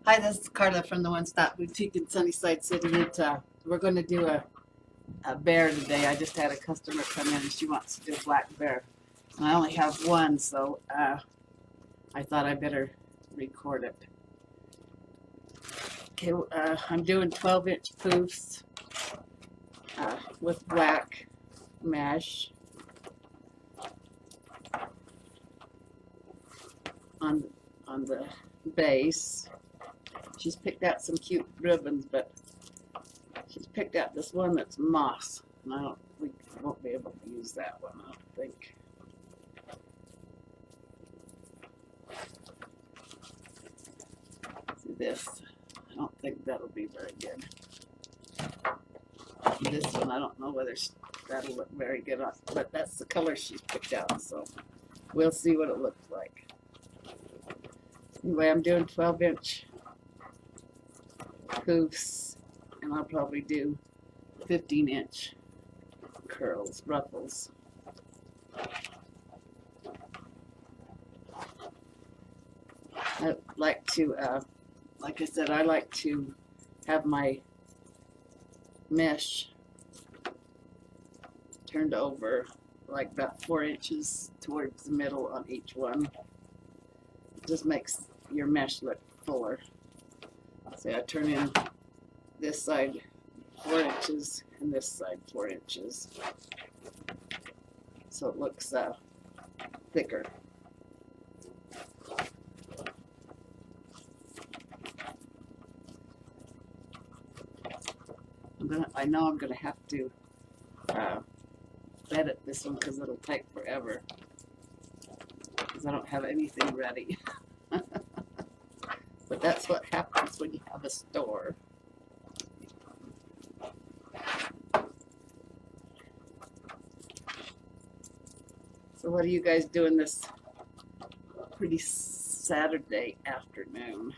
Hi, this is Carla from the One Stop Boutique in Sunnyside City. We're going to do a bear today. I just had a customer come in and she wants to do a black bear. And I only have one, so I thought I better record it. Okay, I'm doing 12-inch poofs with black mesh on the base. She's picked out some cute ribbons, but she's picked out this one that's moss, and we won't be able to use that one, I don't think. See this? I don't think that'll be very good. This one, I don't know whether that'll look very good on, but that's the color she's picked out, so we'll see what it looks like. Anyway, I'm doing 12-inch poofs, and I'll probably do 15-inch curls, ruffles. I like to, like I said, I like to have my mesh turned over like about 4 inches towards the middle on each one. It just makes your mesh look fuller. So I turn in this side 4 inches and this side 4 inches, so it looks thicker. I know I'm gonna have to edit this one because it'll take forever because I don't have anything ready. But that's what happens when you have a store. So what are you guys doing this pretty Saturday afternoon?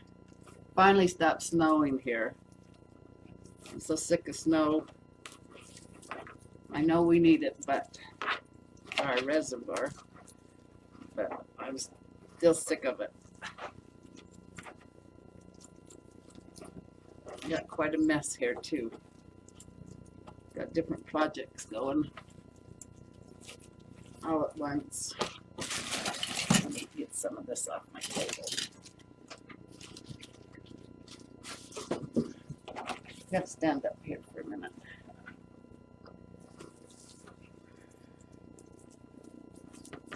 Finally stopped snowing here. I'm so sick of snow. I know we need it, but our reservoir, but I'm still sick of it. Got quite a mess here too. Got different projects going all at once. I need to get some of this off my table. Got to stand up here for a minute.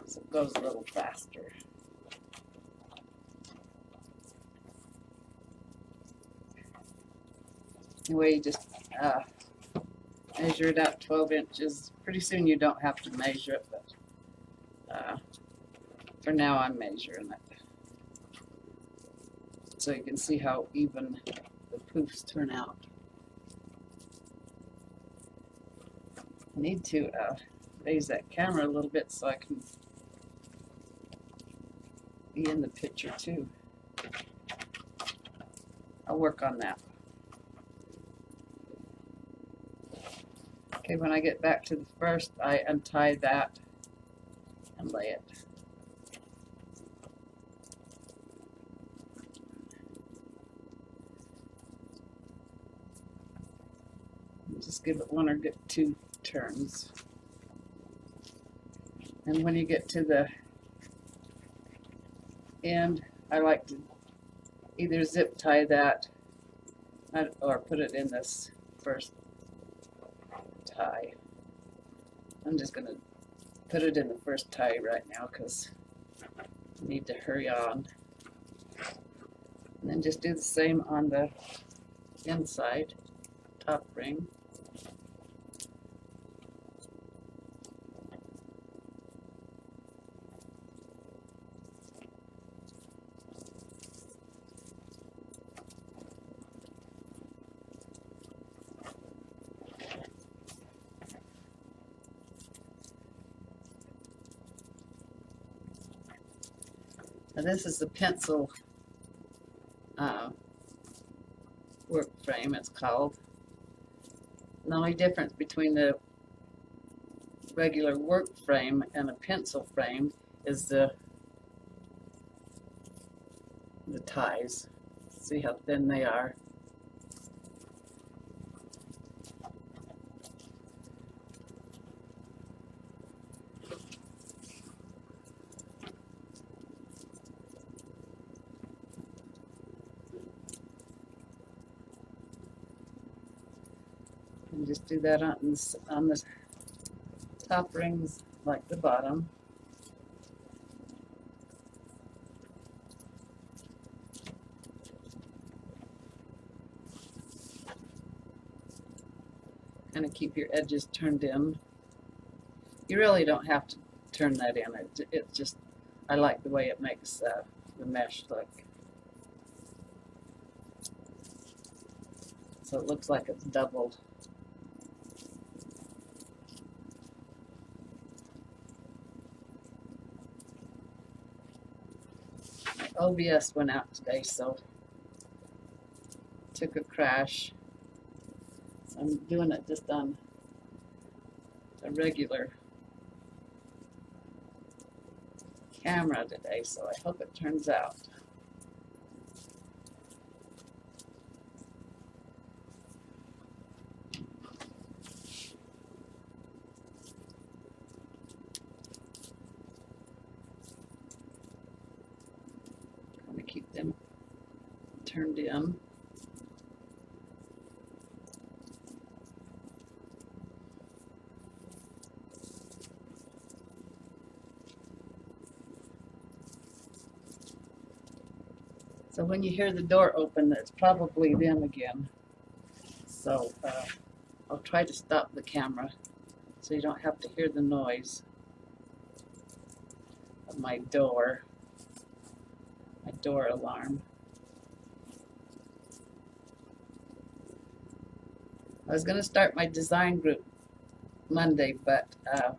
So it goes a little faster. Anyway, you just measure it out 12 inches. Pretty soon you don't have to measure it, but for now I'm measuring it. So you can see how even the poofs turn out. I need to raise that camera a little bit so I can be in the picture too. I'll work on that. Okay, when I get back to the first, I untie that and lay it. Just give it one or two turns. And when you get to the end, I like to either zip tie that or put it in this first tie. I'm just going to put it in the first tie right now because I need to hurry on. And then just do the same on the inside top ring. Now this is the pencil work frame, it's called. The only difference between the regular work frame and a pencil frame is the ties. See how thin they are. And just do that on the top rings like the bottom. Kind of keep your edges turned in. You really don't have to turn that in. It just, I like the way it makes the mesh look. So it looks like it's doubled. My OBS went out today, so took a crash. So I'm doing it just on a regular camera today, so I hope it turns out. I'm going to keep them turned in. So when you hear the door open, it's probably them again. So I'll try to stop the camera so you don't have to hear the noise of my door alarm. I was going to start my design group Monday, but I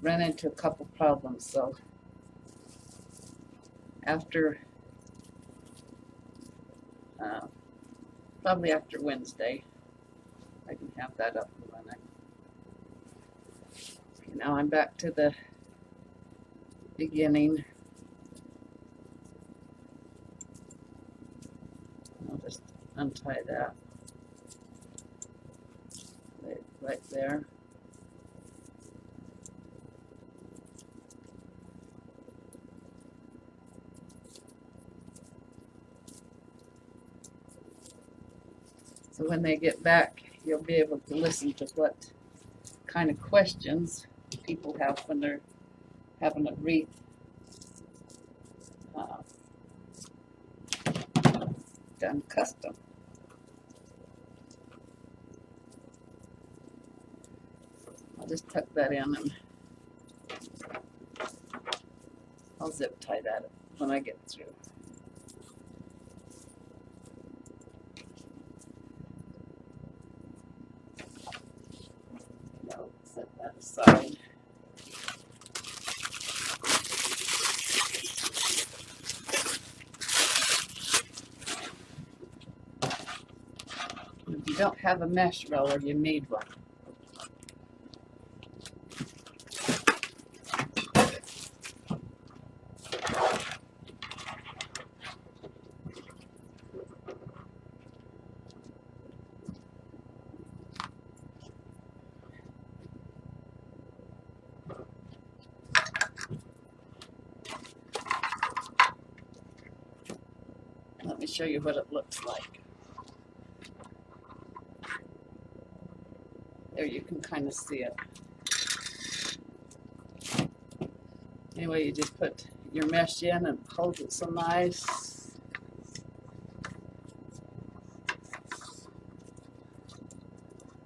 ran into a couple problems, so after probably after Wednesday I can have that up and running. Okay, now I'm back to the beginning. I'll just untie that right there. So when they get back, you'll be able to listen to what kind of questions people have when they're having a wreath done custom. I'll just tuck that in and I'll zip tie that when I get through. I'll set that aside. If you don't have a mesh roller, you need one. Let me show you what it looks like. There, you can kind of see it. Anyway, you just put your mesh in and hold it so nice.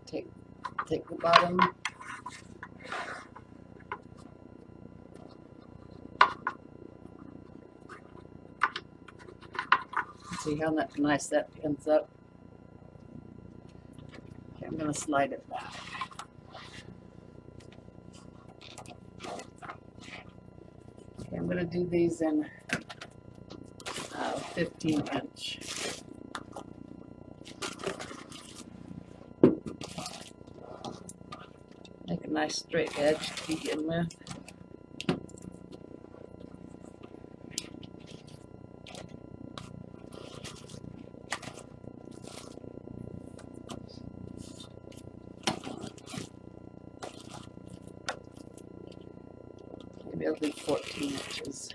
Take the bottom. See how nice that ends up? Okay, I'm going to slide it back. Okay, I'm going to do these in 15-inch. Make a nice straight edge to begin with. Maybe I'll do 14 inches.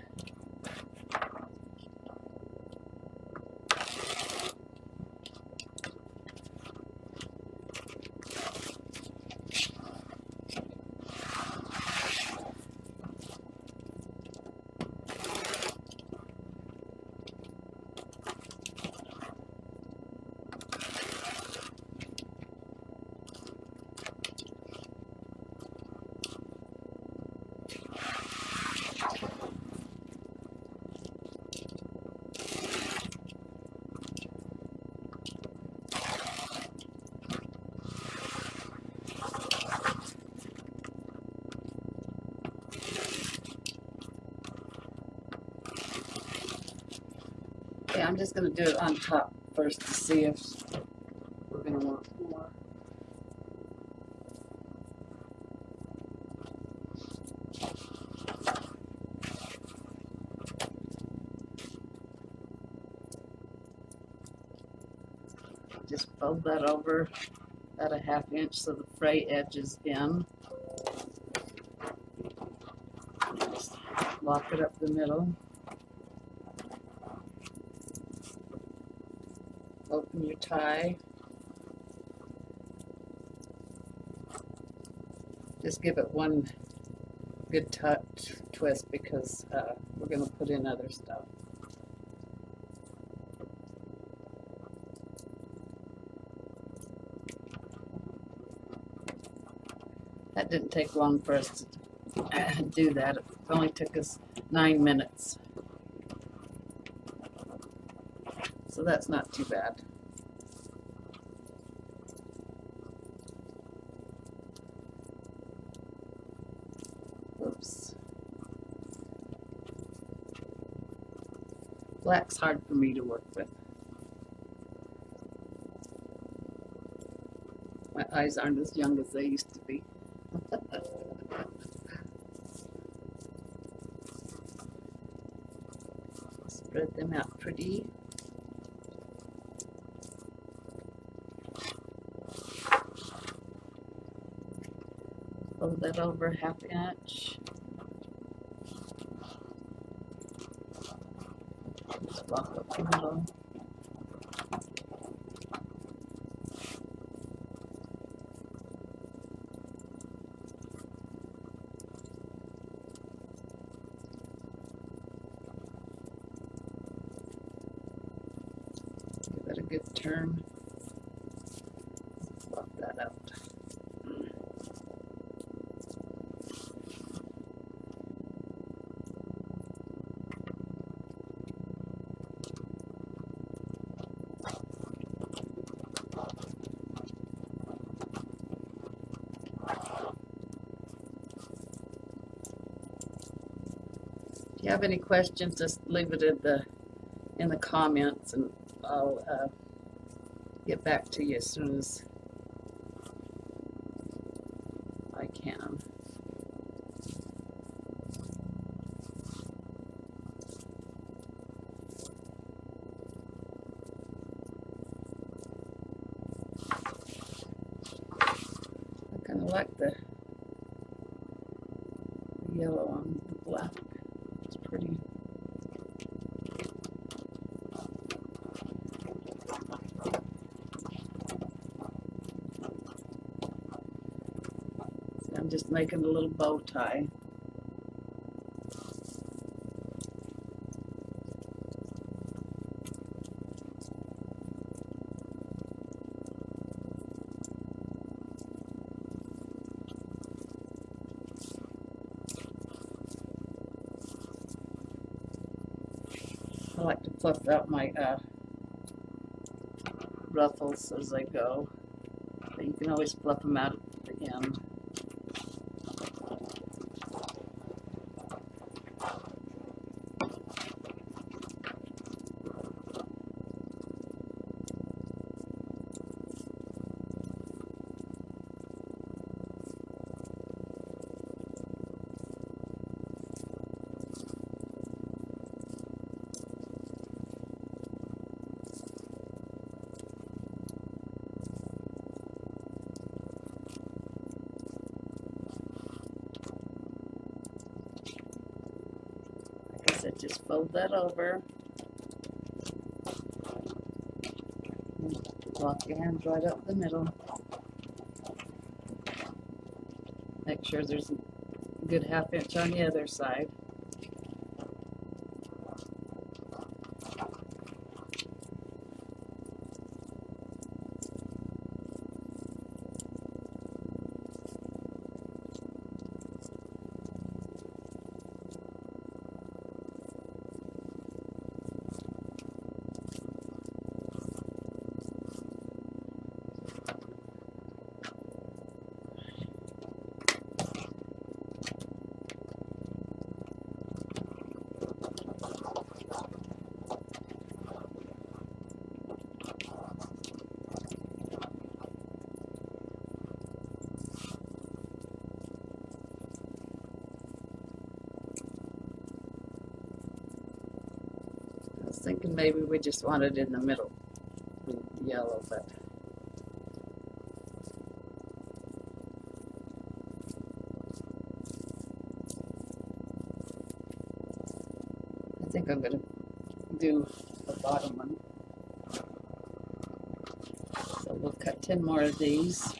Okay, I'm just going to do it on top first to see if we're going to want more. Just fold that over at a 1/2 inch so the fray edge is in. Just lock it up the middle. Open your tie. Just give it one good twist because we're going to put in other stuff. That didn't take long for us to do that. It only took us 9 minutes. So that's not too bad. Oops. Black's hard for me to work with. My eyes aren't as young as they used to be. Spread them out pretty. Fold that over 1/2 inch. Just lock up the middle. Give that a good turn. Lock that out. If you have any questions, just leave it in the comments, and I'll get back to you as soon as I can. I kind of like the yellow on the black. It's pretty. So I'm just making a little bow tie. I like to fluff out my ruffles as I go. But you can always fluff them out at the end. Just fold that over. Walk your hands right up the middle. Make sure there's a good 1/2 inch on the other side. I was thinking maybe we just want it in the middle, with yellow, but I think I'm going to do the bottom one. So we'll cut 10 more of these.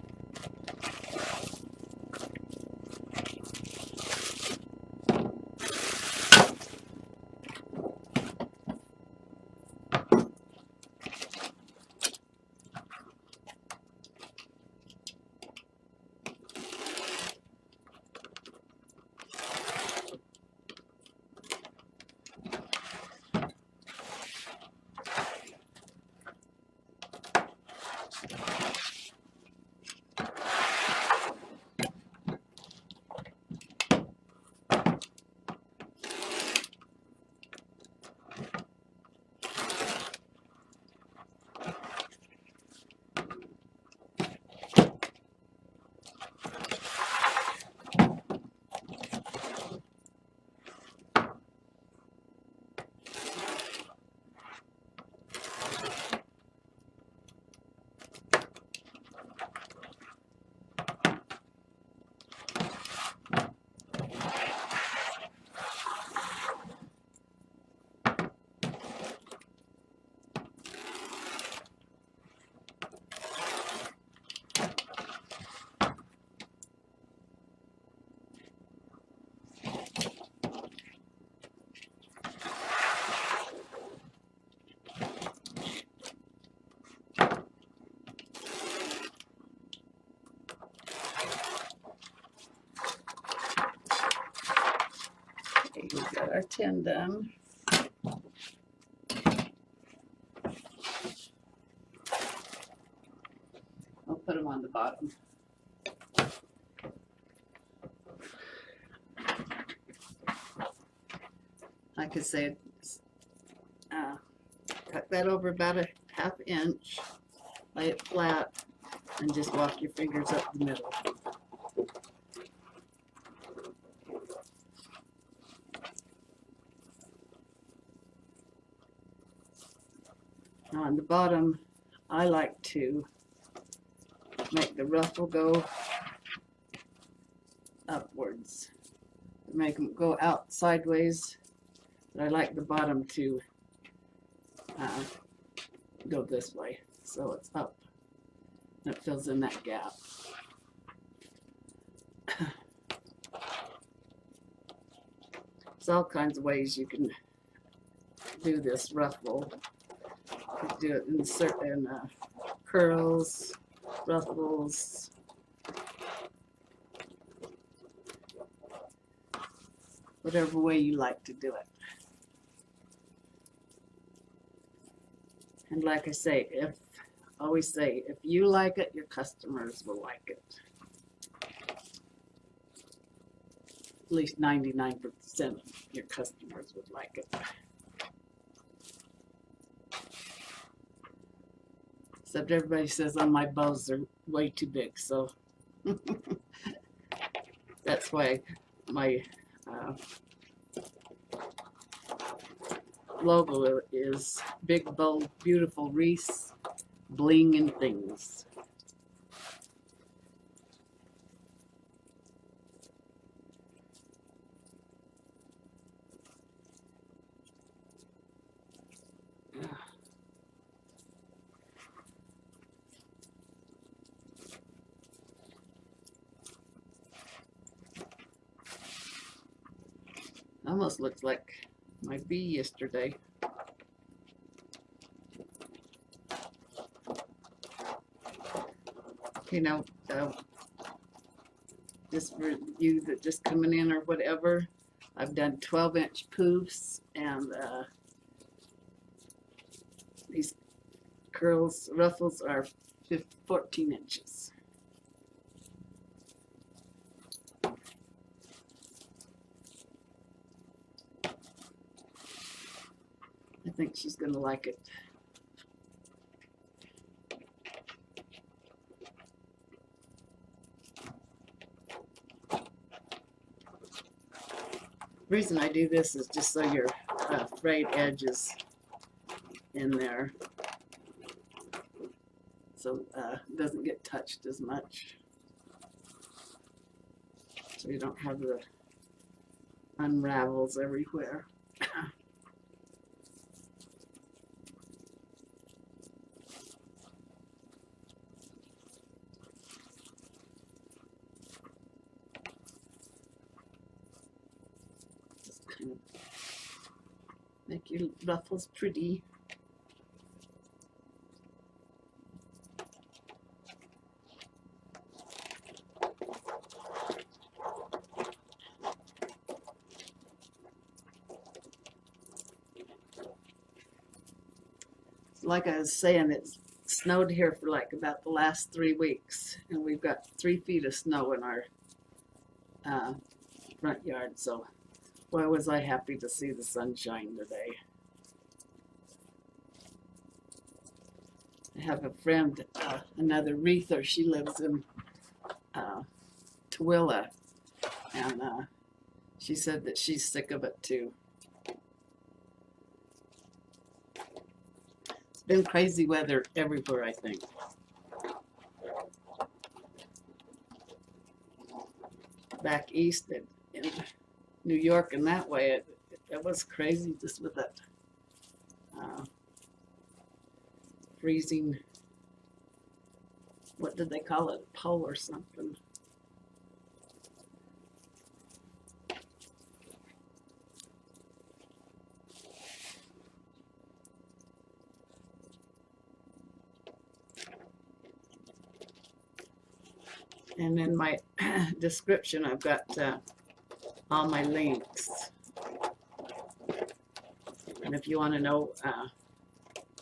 Okay, we've got our 10 done. I'll put them on the bottom. Like I said, cut that over about a 1/2 inch, lay it flat, and just walk your fingers up the middle. Now on the bottom, I like to make the ruffle go upwards. Make them go out sideways, but I like the bottom to go this way, so it's up. It fills in that gap. There's all kinds of ways you can do this ruffle. You could do it in certain curls, ruffles. Whatever way you like to do it. And like I say, always say, if you like it, your customers will like it. At least 99% of your customers would like it. Except everybody says, oh, my bows are way too big, so that's why my logo is big, bold, beautiful wreaths, bling and things. Almost looks like my bee yesterday. Okay, now just for you that just coming in or whatever, I've done 12-inch poofs, and these ruffles are 14 inches. I think she's going to like it. The reason I do this is just so your frayed edges in there, so it doesn't get touched as much, so you don't have the unravels everywhere. Just kind of make your ruffles pretty. Like I was saying, it's snowed here for like about the last 3 weeks, and we've got 3 feet of snow in our front yard, so boy was I happy to see the sunshine today. I have a friend, another wreather, she lives in Tooele, and she said that she's sick of it too. It's been crazy weather everywhere, I think. Back east in New York and that way, it was crazy just with that freezing, what did they call it, pole or something. And in my description, I've got all my links. And if you want to know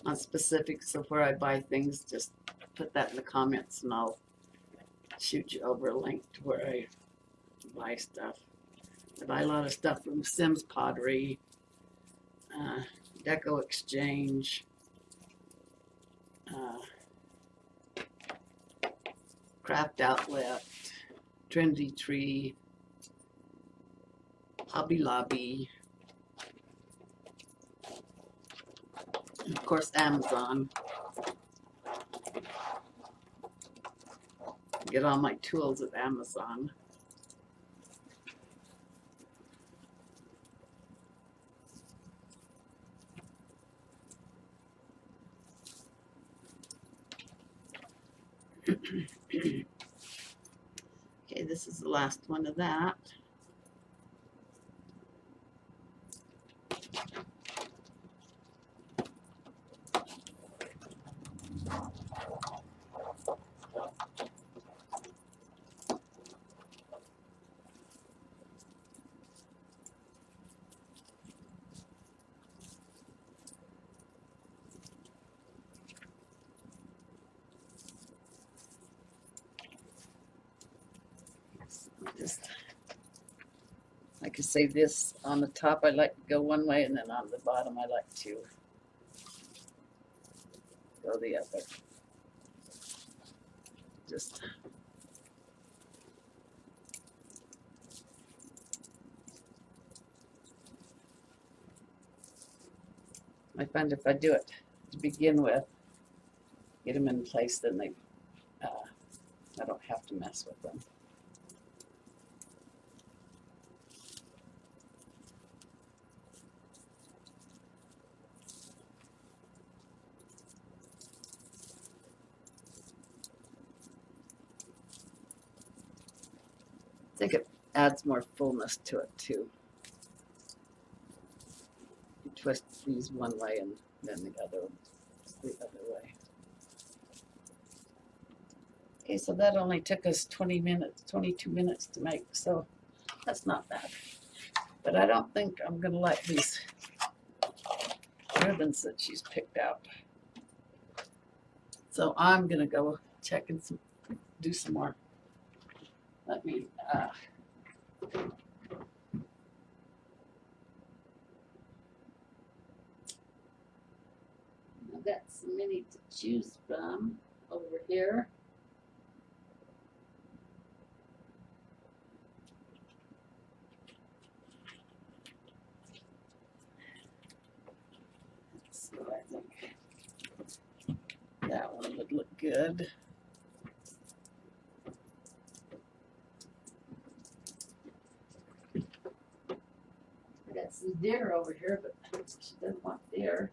on specifics of where I buy things, just put that in the comments and I'll shoot you over a link to where I buy stuff. I buy a lot of stuff from Sims Pottery, Deco Exchange, Craft Outlet, Trendy Tree, Hobby Lobby, and of course Amazon. Get all my tools at Amazon. Okay, this is the last one of that. Just, like I say, this on the top I like to go one way, and then on the bottom I like to go the other. Just I find if I do it to begin with, get them in place, then they I don't have to mess with them. I think it adds more fullness to it too. twist these one way and then the other way. Okay, so that only took us 20 minutes, 22 minutes to make, so that's not bad. But I don't think I'm gonna like these ribbons that she's picked out. So I'm gonna go check and do some more. Let me, I've got so many to choose from over here. Let's see, I think that one would look good. I got some deer over here, but she doesn't want deer.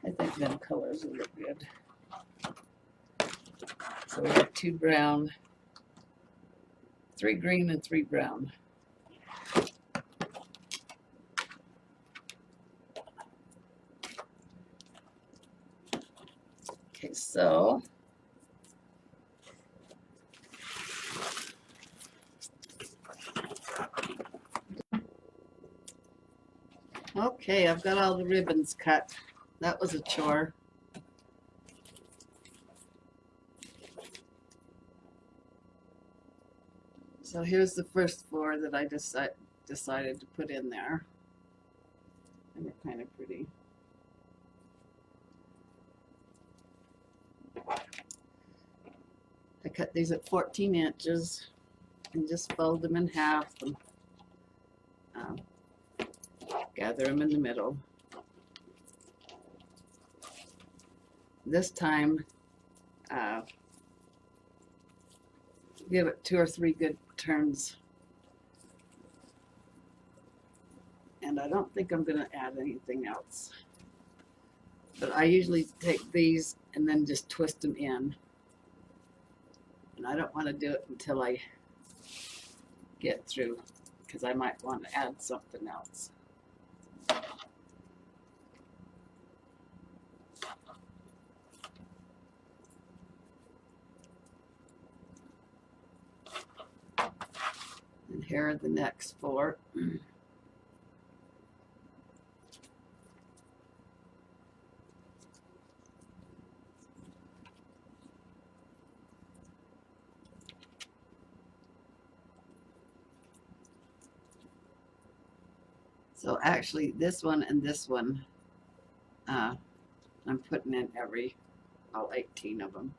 I think them colors will look good. So we have 2 brown, 3 green, and 3 brown. Okay, so okay, I've got all the ribbons cut. That was a chore. So here's the first 4 that I decided to put in there. And they're kind of pretty. I cut these at 14 inches and just fold them in half and gather them in the middle. This time, give it 2 or 3 good turns. And I don't think I'm going to add anything else. But I usually take these and then just twist them in. And I don't want to do it until I get through, because I might want to add something else. And here are the next 4. So actually this one and this one, I'm putting in all 18 of them.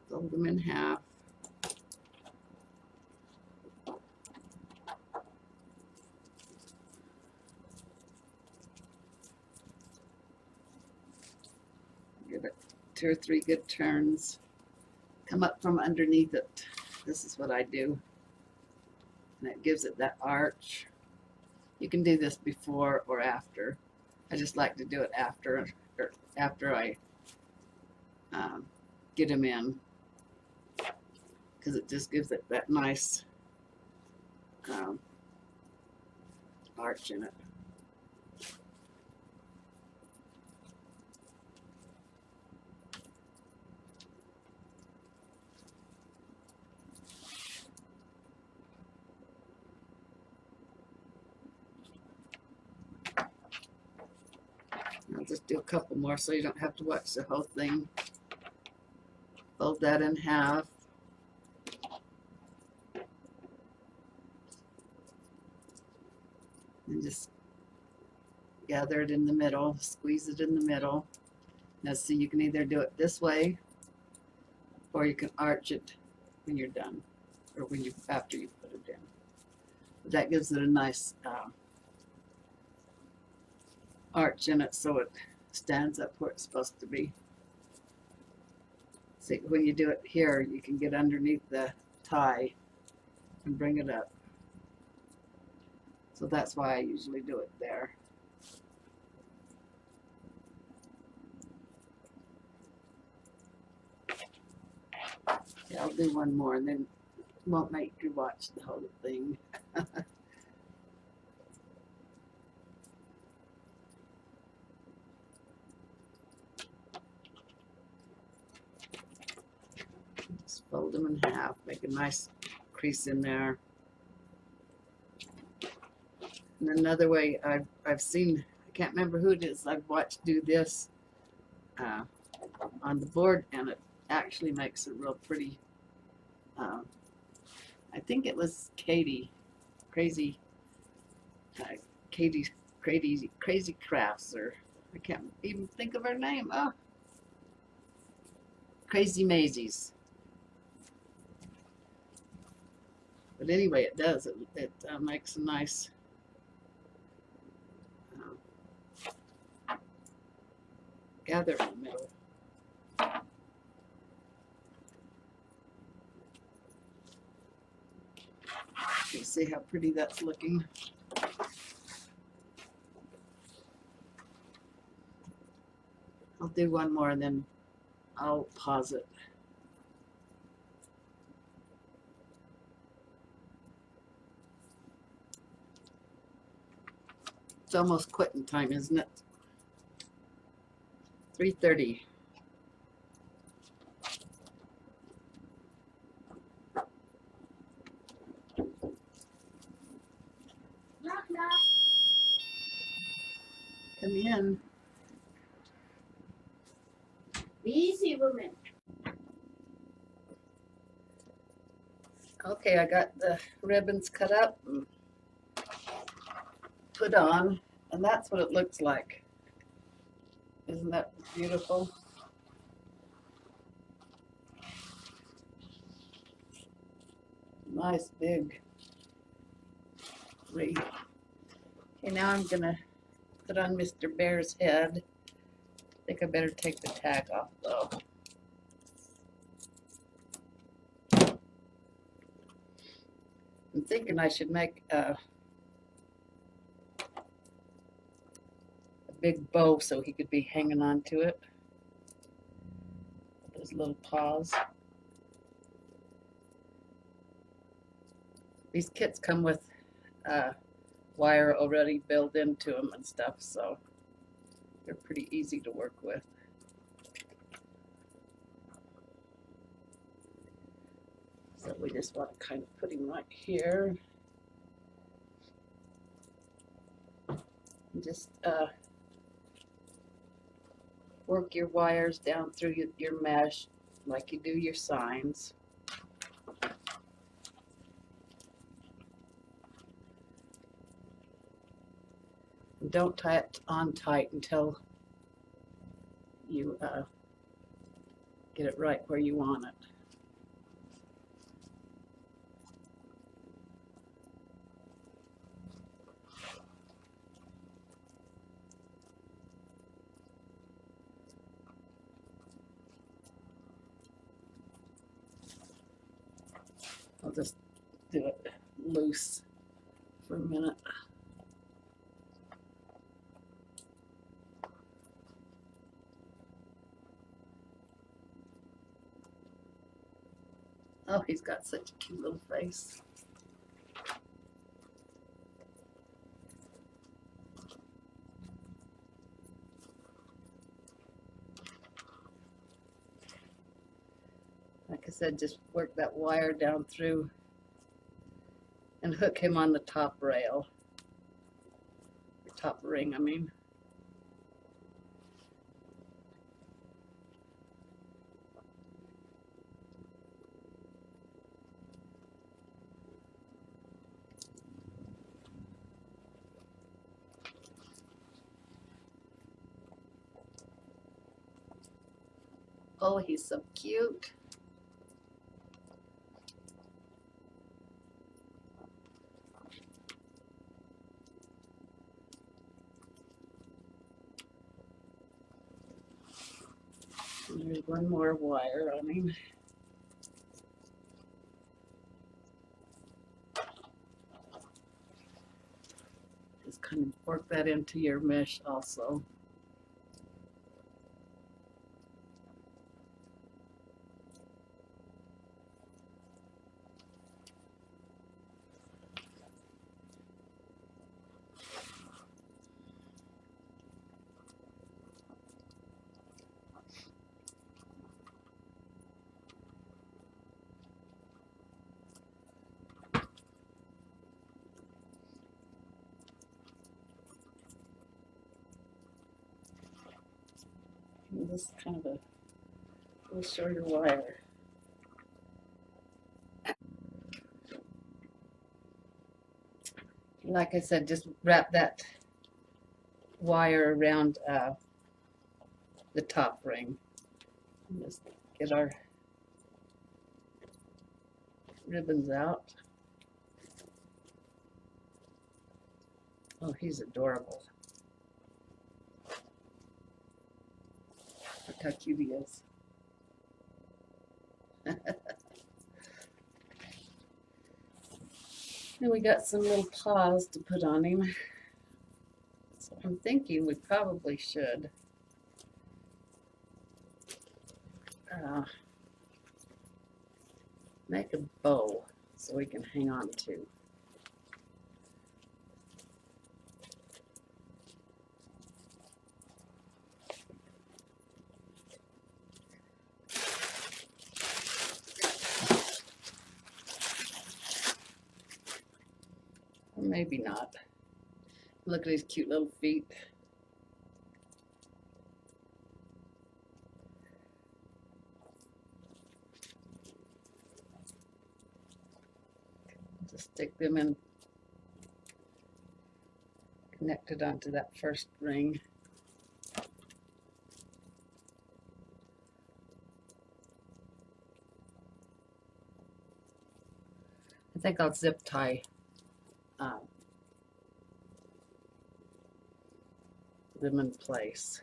Fold them in half. Give it 2 or 3 good turns. Come up from underneath it. This is what I do. And it gives it that arch. You can do this before or after. I just like to do it after I get them in, because it just gives it that nice arch in it. I'll just do a couple more so you don't have to watch the whole thing. Fold that in half. And just gather it in the middle, squeeze it in the middle. Now see, you can either do it this way or you can arch it when you're done, or when you after you put it in. But that gives it a nice arch in it, so it stands up where it's supposed to be. See, when you do it here, you can get underneath the tie and bring it up. So that's why I usually do it there. Yeah, I'll do one more and then won't make you watch the whole thing. Just fold them in half, make a nice crease in there. And another way I've seen, I can't remember who it is, I've watched do this on the board, and it actually makes it real pretty. I think it was Katie, crazy crafts, or I can't even think of her name. Oh, Crazy Maisie's. But anyway, it does. It makes a nice gather in the middle. You see how pretty that's looking. I'll do one more and then I'll pause it. It's almost quitting time, isn't it? 3:30. Knock, knock. Come in. Easy woman. Okay, I got the ribbons cut up and put on, and that's what it looks like. Isn't that beautiful? Nice big wreath. Okay, now I'm gonna put on Mr. Bear's head. I think I better take the tag off though. I'm thinking I should make a big bow so he could be hanging on to it with his little paws. These kits come with wire already built into them and stuff, so they're pretty easy to work with. So we just want to kind of put him right here. And just work your wires down through your mesh like you do your signs. And don't tie it on tight until you get it right where you want it. I'll just do it loose for a minute. Oh, he's got such a cute little face. Like I said, just work that wire down through and hook him on the top rail. The top ring, I mean. Oh, he's so cute. And there's one more wire on him. Just kind of work that into your mesh also. And this is kind of a little shorter wire. Like I said, just wrap that wire around the top ring. And just get our ribbons out. Oh, he's adorable. Look how cute he is. And we got some little paws to put on him. So I'm thinking we probably should make a bow so we can hang on to. Or maybe not. Look at his cute little feet. Just stick them in, connected onto that first ring. I think I'll zip tie them in place.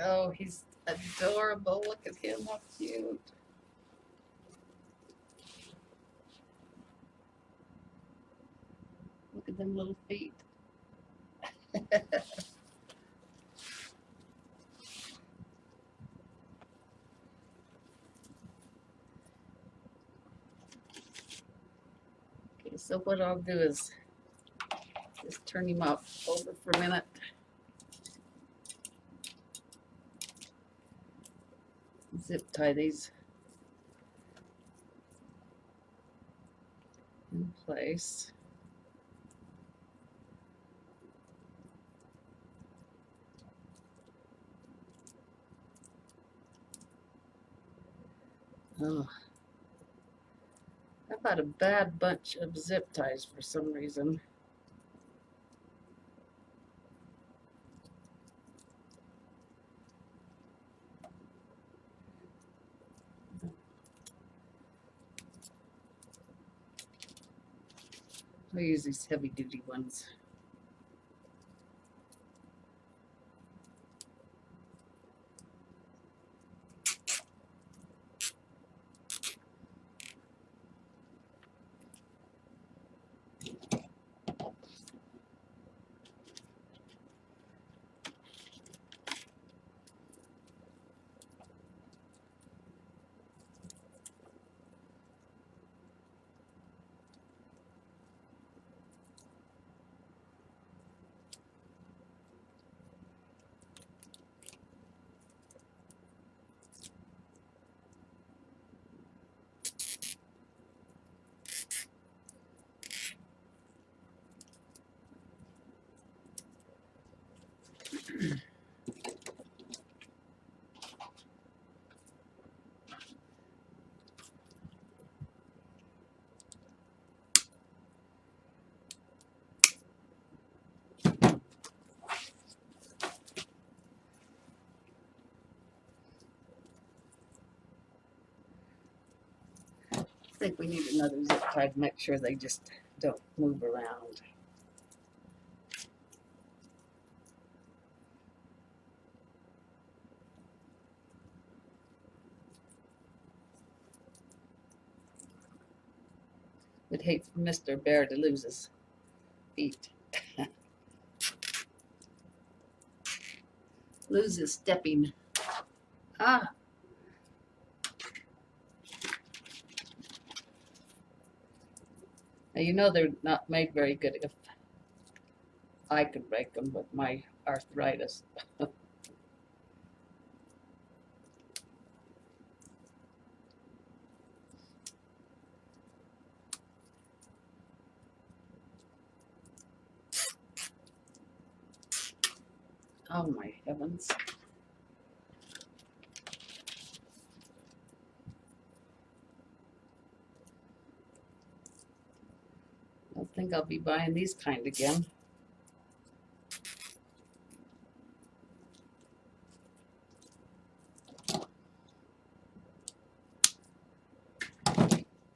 Oh, he's adorable. Look at him, how cute. Look at them little feet. Okay, so what I'll do is just turn him up over for a minute. Zip tie these in place. Oh, I've got a bad bunch of zip ties for some reason. I use these heavy duty ones. think we need another zip tie to make sure they just don't move around. Would hate for Mr. Bear to lose his feet. Lose his stepping. Ah. Now, you know they're not made very good if I could break them with my arthritis. Oh my heavens. I don't think I'll be buying these kind again.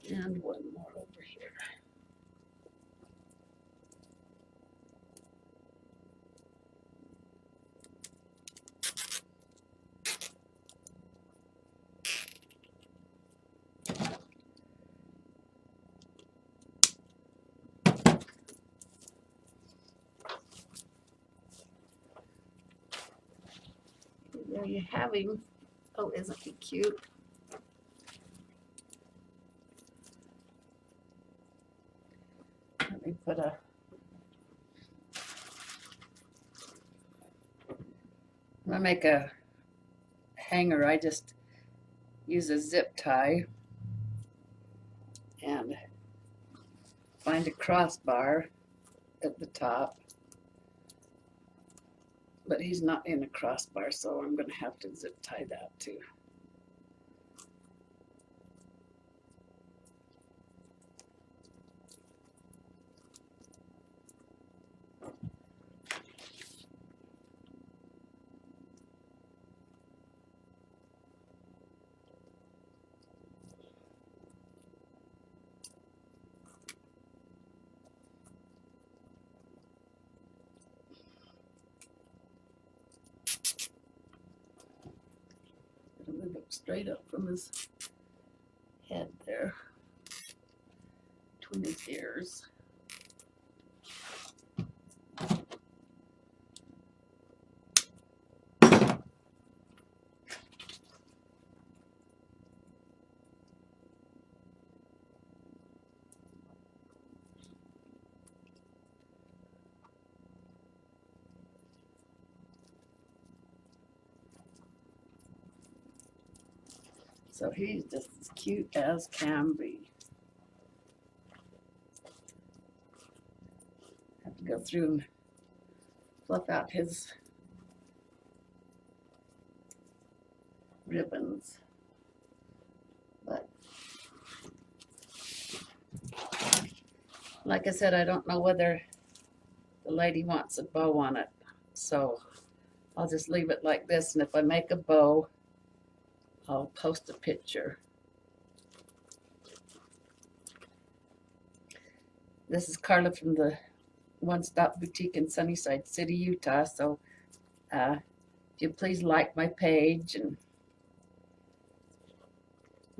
And one more over here. There you have him. Oh, isn't he cute? Let me put a when I make a hanger, I just use a zip tie and find a crossbar at the top. But he's not in a crossbar, so I'm going to have to zip tie that too. Move it straight up from his head there, between his ears. So he's just as cute as can be. Have to go through and fluff out his ribbons. But like I said, I don't know whether the lady wants a bow on it. So I'll just leave it like this. And if I make a bow, I'll post a picture. This is Carla from the One Stop Boutique in Sunnyside City, Utah. So if you please like my page, and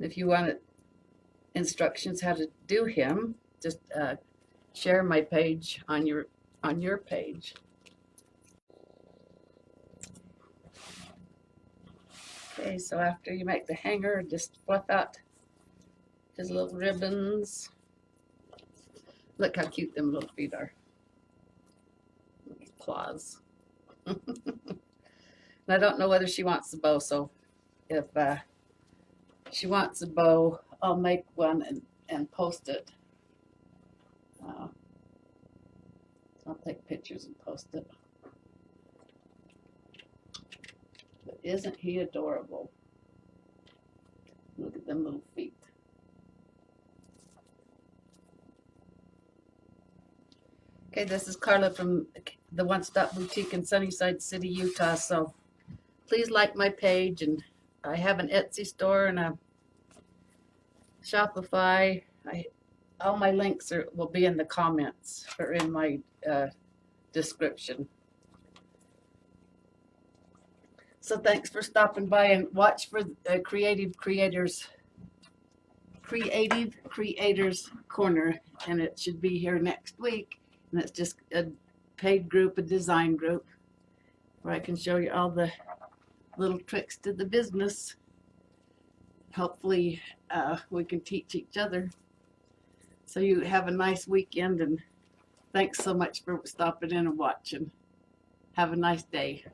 if you want instructions how to do him, just share my page on your page. Okay, so after you make the hanger, just fluff out his little ribbons. Look how cute them little feet are. Claws. And I don't know whether she wants the bow, so if she wants a bow, I'll make one and post it. I'll take pictures and post it. But isn't he adorable? Look at them little feet. Okay, this is Carla from the One Stop Boutique in Sunnyside City, Utah. So please like my page, and I have an Etsy store and a Shopify. All my links will be in the comments or in my description. So thanks for stopping by, and watch for Creative Creators Corner, and it should be here next week. And it's just a paid group, a design group, where I can show you all the little tricks to the business. Hopefully we can teach each other. So you have a nice weekend, and thanks so much for stopping in and watching. Have a nice day.